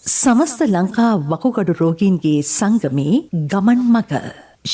සමස්ත ලංකා වකුගඩු රෝගීන්ගේ සංගමේ ගමන් මග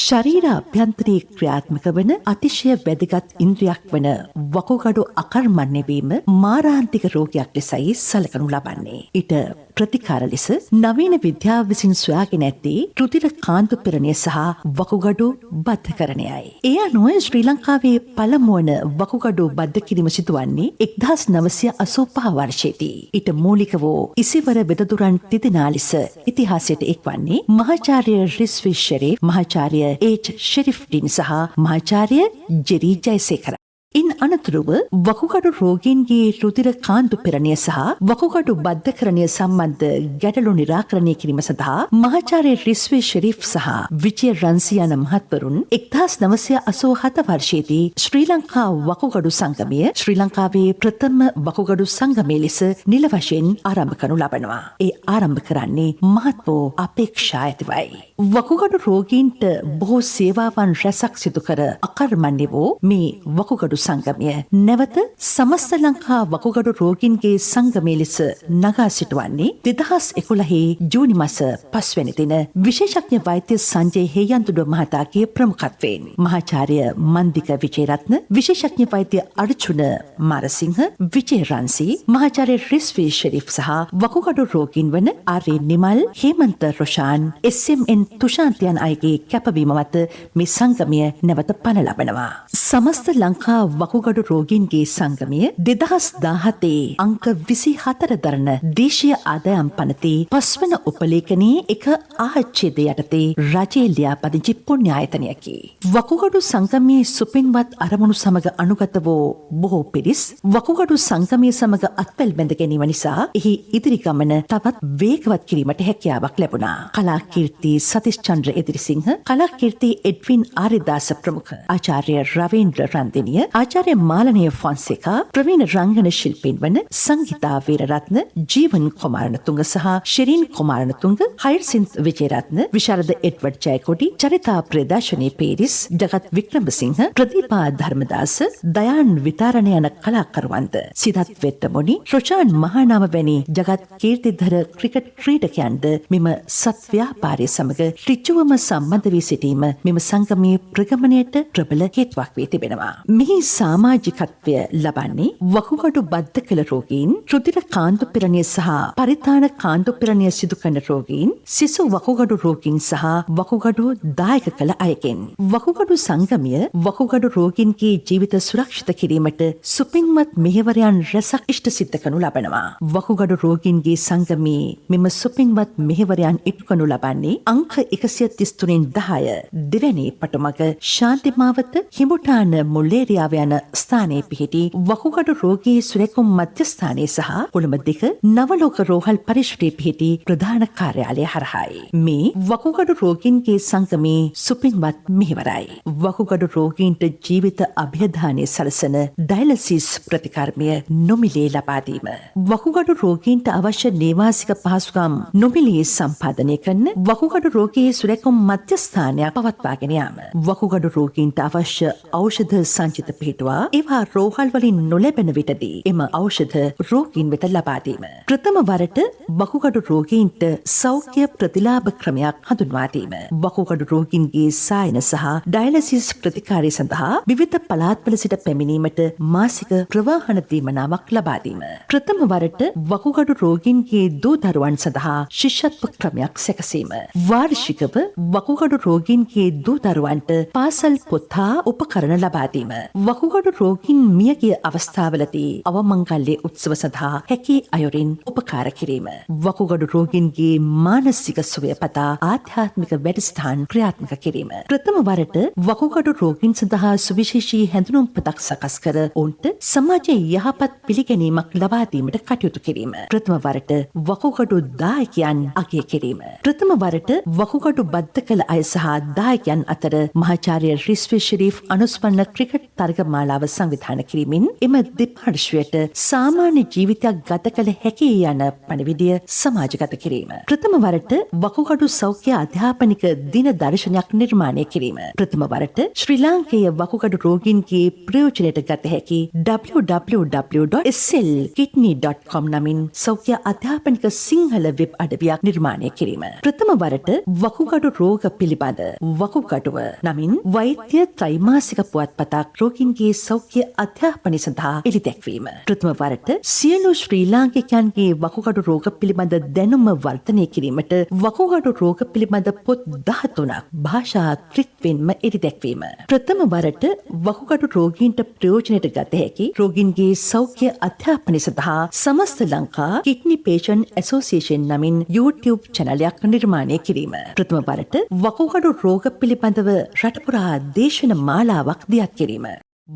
ශරීර අභ්‍යන්තරයේ ක්‍රියාත්මක වන අතිශය වැදගත් ඉන්ද්‍රියක් වන වකුගඩු අකර්මණ්‍ය වීම මාරාන්තික රෝගයක් ලෙසයි සැලකනු ලබන්නේ. ඊට ප්‍රතිකාර ලෙස නවීන විද්‍යාව විසින් සොයාගෙන ඇත්තේ රුධිර කාන්දුපිරණය සහ වකුගඩු බද්ධකරණයයි. ඒ අනුව ශ්‍රී ලංකාවේ පළමු වන වකුගඩු බද්ධ කිරීම සිදුවන්නේ 1985 වර්ෂයේදී. ඊට මූලික වූ ඉසිවර වෙදදුරන් තිදෙනා ලෙස ඉතිහාසයට එක්වන්නේ මහාචාර්ය රිස්වි ෂෙරීෆ්, මහාචාර්ය ඒච් ෂෙරිෆ්ඩින් සහ මහාචාර්ය ජෙරී ජයසේකර. ඉන් අනතුරුව වකුගඩු රෝගීන්ගේ රුධිර කාන්දුපිරණය සහ වකුගඩු බද්ධකරණය සම්බන්ධ ගැටලු නිරාකරණය කිරීම සඳහා මහාචාර්ය රිස්වි ෂෙරීෆ් සහ විජය රන්සි යන මහත්වරුන් 1987 වර්ෂයේදී ශ්‍රී ලංකා වකුගඩු සංගමය ශ්‍රී ලංකාවේ ප්‍රථම වකුගඩු සංගමය ලෙස නිල වශයෙන් ආරම්භ කරනු ලබනවා. ඒ ආරම්භ කරන්නේ මහත් වූ අපේක්ෂා ඇතිවයි. වකුගඩු රෝගීන්ට බොහෝ සේවාවන් රැසක් සිදු කර අකර්මණ්‍ය වූ මේ වකුගඩු සංගමය නැවත සමස්ත ලංකා වකුගඩු රෝගීන්ගේ සංගමය ලෙස නගා සිටුවන්නේ 2011 ජූනි මාස 5 වෙනි දින විශේෂඥ වෛද්‍ය සංජය හේයන්තුඩ මහතාගේ ප්‍රමුඛත්වයෙන් මහාචාර්ය මන්දික විජේරත්න, විශේෂඥ වෛද්‍ය අර්ජුන මාරසිංහ, විජය රන්සි, මහාචාර්ය රිස්වි ෂෙරීෆ් සහ වකුගඩු රෝගීන් වන ආර්.ඒ. නිමල්, හේමන්ත රොෂාන්, එස්.එම්.එන් තුෂාන්ත යන අයගේ කැපවීම මත මේ සංගමය නැවත පණ ලබනවා. සමස්ත ලංකා වකුගඩු රෝගීන්ගේ සංගමය 2017 අංක 24 දරන දේශීය ආදායම් පනතේ 5 වන උපලේඛනයේ එක ආච්ඡේද යටතේ රජයේ ලියාපදිංචි පුණ්‍යායතනයකි. වකුගඩු සංගමයේ සුපින්වත් අරමුණු සමග අනුගත වූ බොහෝ පිරිස් වකුගඩු සංගමය සමග අත්වැල් බැඳ ගැනීම නිසා එහි ඉදිරි ගමන තවත් වේගවත් කිරීමට හැකියාවක් ලැබුණා. කලාකීර්ති සතිස්චන්ද්‍ර එදිරිසිංහ, කලාකීර්ති එඩ්වින් ආරිදාස ප්‍රමුඛ, ආචාර්ය රවීන්ද්‍ර රන්දිනිය, ආචාර්ය මාලනය ෆොන්සේකා, ප්‍රවීණ රංගන ශිල්පීන් වන සංගීතා වීරරත්න, ජීවන් කුමාරණතුංග සහ ශිරීන් කුමාරණතුංග, හයර්සින්ත් විජේරත්න, විශාරද එඩ්වඩ් ජයකොඩි, චරිතා ප්‍රදර්ශනී පේරිස්, ජගත් වික්‍රමසිංහ, ප්‍රදීපා ධර්මදාස, දයාන් විතාරණ යන කලාකරුවන්ද, සිදත් වෙට්ටමුනි, රොෂාන් මහානාම වැනි ජගත් කීර්තිධර ක්‍රිකට් ක්‍රීඩකයන්ද මෙම සත්ව්‍යාපාරය සමග ඍජුවම සම්බන්ධ වී සිටීම මෙම සංගමයේ ප්‍රගමනයට ප්‍රබල හේතුවක් වී තිබෙනවා. මෙහි සමාජිකත්වය ලබන්නේ වකුගඩු බද්ධ කළ රෝගීන්, රුධිර කාන්දුපිරණය සහ පරිතාන කාන්දුපිරණය සිදු කරන රෝගීන්, සිසු වකුගඩු රෝගීන් සහ වකුගඩු දායක කළ අයගෙන්. වකුගඩු සංගමය වකුගඩු රෝගීන්ගේ ජීවිත සුරක්ෂිත කිරීමට සුපින්වත් මෙහෙවරයන් රැසක් ඉෂ්ට සිද්ධ කරනු ලබනවා. වකුගඩු රෝගීන්ගේ සංගමයේ මෙම සුපින්වත් මෙහෙවරයන් ඉටු කරනු ලබන්නේ අංක 133න් 10 දෙවැනි පටුමග ශාන්තිමාවත හිමුටාන මුල්ලේරියාව යන ස්ථානයේ පිහිටි වකුගඩු රෝගී සුරැකුම් මධ්‍යස්ථානයේ සහ කොළඹ 2 නවලෝක රෝහල් පරිශ්‍රයේ පිහිටි ප්‍රධාන කාර්යාලය හරහායි. මේ වකුගඩු රෝගීන්ගේ සංගමේ සුපින්වත් මෙහෙවරයි. වකුගඩු රෝගීන්ට ජීවිත අභියදානය සලසන ඩයලිසිස් ප්‍රතිකර්මය නොමිලේ ලබා දීම. වකුගඩු රෝගීන්ට අවශ්‍ය නේවාසික පහසුකම් නොමිලේ සම්පාදනය කරන වකුගඩු රෝගී සුරැකුම් මධ්‍යස්ථානයක් පවත්වාගෙන යාම. වකුගඩු රෝගීන්ට අවශ්‍ය ඖෂධ සංචිත පිහිටුවා ඒවා රෝහල් වලින් නොලැබෙන විටදී එම ඖෂධ රෝගීන් වෙත ලබා දීම. ප්‍රථම වරට වකුගඩු රෝගීන්ට සෞඛ්‍ය ප්‍රතිලාභ ක්‍රමයක් හඳුන්වා දීම. වකුගඩු රෝගීන්ගේ සායන සහ ඩයලිසිස් ප්‍රතිකාරය සඳහා විවිධ පළාත්වල සිට පැමිණීමට මාසික ප්‍රවාහන දීමනාවක් ලබා දීම. ප්‍රථම වරට වකුගඩු රෝගීන්ගේ දූ දරුවන් සඳහා ශිෂ්‍යත්ව ක්‍රමයක් සැකසීම. වාර්ෂිකව වකුගඩු රෝගීන්ගේ දූ දරුවන්ට පාසල් පොත් හා උපකරණ ලබා දීම. වකුගඩු රෝගීන් මියගිය අවස්ථාවලදී අවමංගල්‍ය උත්සව සඳහා හැකි අයුරින් උපකාර කිරීම. වකුගඩු රෝගීන්ගේ මානසික සුවය පතා ආධ්‍යාත්මික වැඩසටහන් ක්‍රියාත්මක කිරීම. ප්‍රථම වරට වකුගඩු රෝගීන් සඳහා සුවිශේෂී හැඳුනුම්පතක් සකස් කර ඔවුන්ට සමාජයේ යහපත් පිළිගැනීමක් ලබා දීමට කටයුතු කිරීම. ප්‍රථම වරට වකුගඩු දායකයන් අගය කිරීම. ප්‍රථම වරට වකුගඩු බද්ධ කළ අය සහ දායකයන් අතර මහාචාර්ය රිස්වි ෂෙරීෆ් අනුස්පන්න ක්‍රිකට් තරග මාලාව සංවිධානය කිරීමෙන් එම දෙපාර්ශ්වයට සාමාන්‍ය ජීවිතයක් ගත කළ හැකි යන පණිවිඩය සමාජගත කිරීම. ප්‍රථම වරට වකුගඩු සෞඛ්‍ය අධ්‍යාපනික දින දර්ශනයක් නිර්මාණය කිරීම. ප්‍රථම වරට ශ්‍රී ලාංකේය වකුගඩු රෝගීන්ගේ ප්‍රයෝජනයට ගත හැකි www.slkidney.com නමින් සෞඛ්‍ය අධ්‍යාපනික සිංහල වෙබ් අඩවියක් නිර්මාණය කිරීම. ප්‍රථම වරට වකුගඩු රෝග පිළිබඳ වකුගඩුව නමින් වෛද්‍ය ත්‍රෛමාසික පුවත්පතක් රෝගීන්ගේ සෞඛ්‍ය අධ්‍යාපනය සඳහා එළිදැක්වීම. ප්‍රථම වරට සියලු ශ්‍රී ලාංකිකයන්ගේ වකුගඩු රෝග පිළිබඳ දැනුම වර්ධනය කිරීමට වකුගඩු රෝග පිළිබඳ පොත් 13ක් භාෂා ත්‍රිත්වෙන්ම එළිදැක්වීම. ප්‍රථම වරට වකුගඩු රෝගීන්ට ප්‍රයෝජනයට ගත හැකි රෝගීන්ගේ සෞඛ්‍ය අධ්‍යාපනය සඳහා සමස්ත ලංකා කිඩ්නි පේෂන්ට් ඇසෝසියේෂන් නමින් YouTube චැනලයක් නිර්මාණය කිරීම. ප්‍රථම වරට වකුගඩු රෝග පිළිබඳව රටපුරා දේශන මාලාවක් දියත් කිරීම.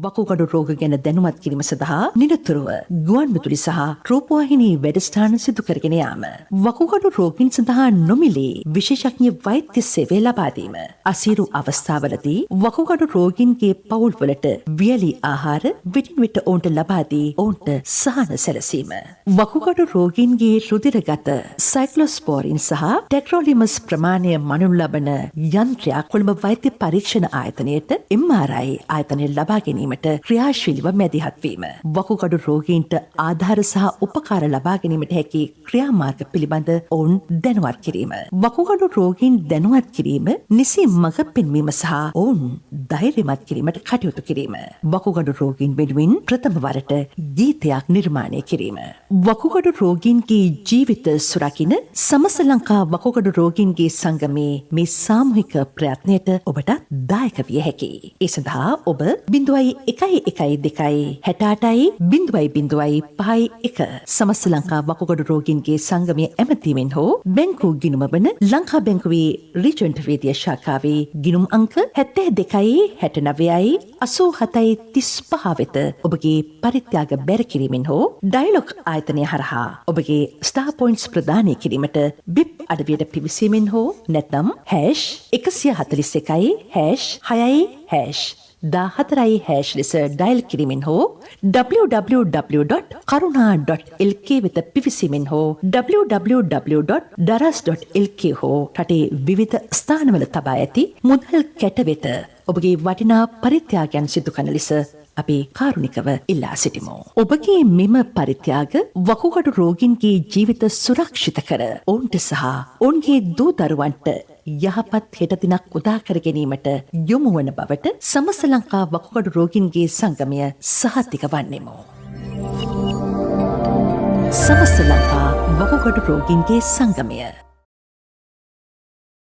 වකුගඩු රෝග ගැන දැනුවත් කිරීම සඳහා නිරතුරුව ගුවන්විදුලි සහ රූපවාහිනී වැඩසටහන් සිදු කරගෙන යාම. වකුගඩු රෝගීන් සඳහා නොමිලේ විශේෂඥ වෛද්‍ය සේවය ලබා දීම. අසීරු අවස්ථාවලදී වකුගඩු රෝගීන්ගේ පවුල්වලට වියලි ආහාර විටින් විට ඔවුන්ට ලබා දී ඔවුන්ට සහන සැලසීම. වකුගඩු රෝගීන්ගේ රුධිරගත සයික්ලොස්පෝරින් සහ ටෙක්රොලිමස් ප්‍රමාණය මනු ලබන යන්ත්‍රයක් කොළඹ වෛද්‍ය පරීක්ෂණ ආයතනයට MRI ආයතනය ලබා ගැනීමට ක්‍රියාශීලීව මැදිහත් වීම. වකුගඩු රෝගීන්ට ආධාර සහ උපකාර ලබා ගැනීමට හැකි ක්‍රියාමාර්ග පිළිබඳ ඔවුන් දැනුවත් කිරීම. වකුගඩු රෝගීන් දැනුවත් කිරීම, නිසි මඟ පෙන්වීම සහ ඔවුන් ධෛර්යමත් කිරීමට කටයුතු කිරීම. වකුගඩු රෝගීන් වෙනුවෙන් ප්‍රථම වරට ගීතයක් නිර්මාණය කිරීම. වකුගඩු රෝගීන්ගේ ජීවිත සුරකින සමස්ත ලංකා වකුගඩු රෝගීන්ගේ සංගමේ මේ සාමූහික ප්‍රයත්නයට ඔබට දායක විය හැකියි. ඒ සඳහා ඔබ 0.11268.0.5.1 සමස්ත ලංකා වකුගඩු රෝගීන්ගේ සංගමයේ ඇමතීමෙන් හෝ බැංකු ගිණුම වන ලංකා බැංකුවේ රීජන්ට් වේදිය ශාඛාවේ ගිණුම් අංක 72.69.87.35 වෙත ඔබගේ පරිත්‍යාග බැර කිරීමෙන් හෝ ඩයලොග් ආයතනය හරහා ඔබගේ ස්ටාර් පොයින්ට්ස් ප්‍රදානය කිරීමට බිප් අඩවියට පිවිසීමෙන් හෝ නැත්නම් #141#6 14 ලෙස ඩයල් කිරීමෙන් හෝ www.karuna.lk වෙත පිවිසීමෙන් හෝ www.daras.lk හෝ රටේ විවිධ ස්ථානවල තබා ඇති මුදල් කැට වෙත ඔබගේ වටිනා පරිත්‍යාගයන් සිදු කරන ලෙස අපි කාරුණිකව ඉල්ලා සිටිමු. ඔබගේ මෙම පරිත්‍යාග වකුගඩු රෝගීන්ගේ ජීවිත සුරක්ෂිත කර ඔවුන්ට සහ ඔවුන්ගේ දූ දරුවන්ට යහපත් හෙට දිනක් උදා කර ගැනීමට යොමු වන බවට සමස්ත ලංකා වකුගඩු රෝගීන්ගේ සංගමය සහතික වන්නෙමු. සමස්ත ලංකා වකුගඩු රෝගීන්ගේ සංගමය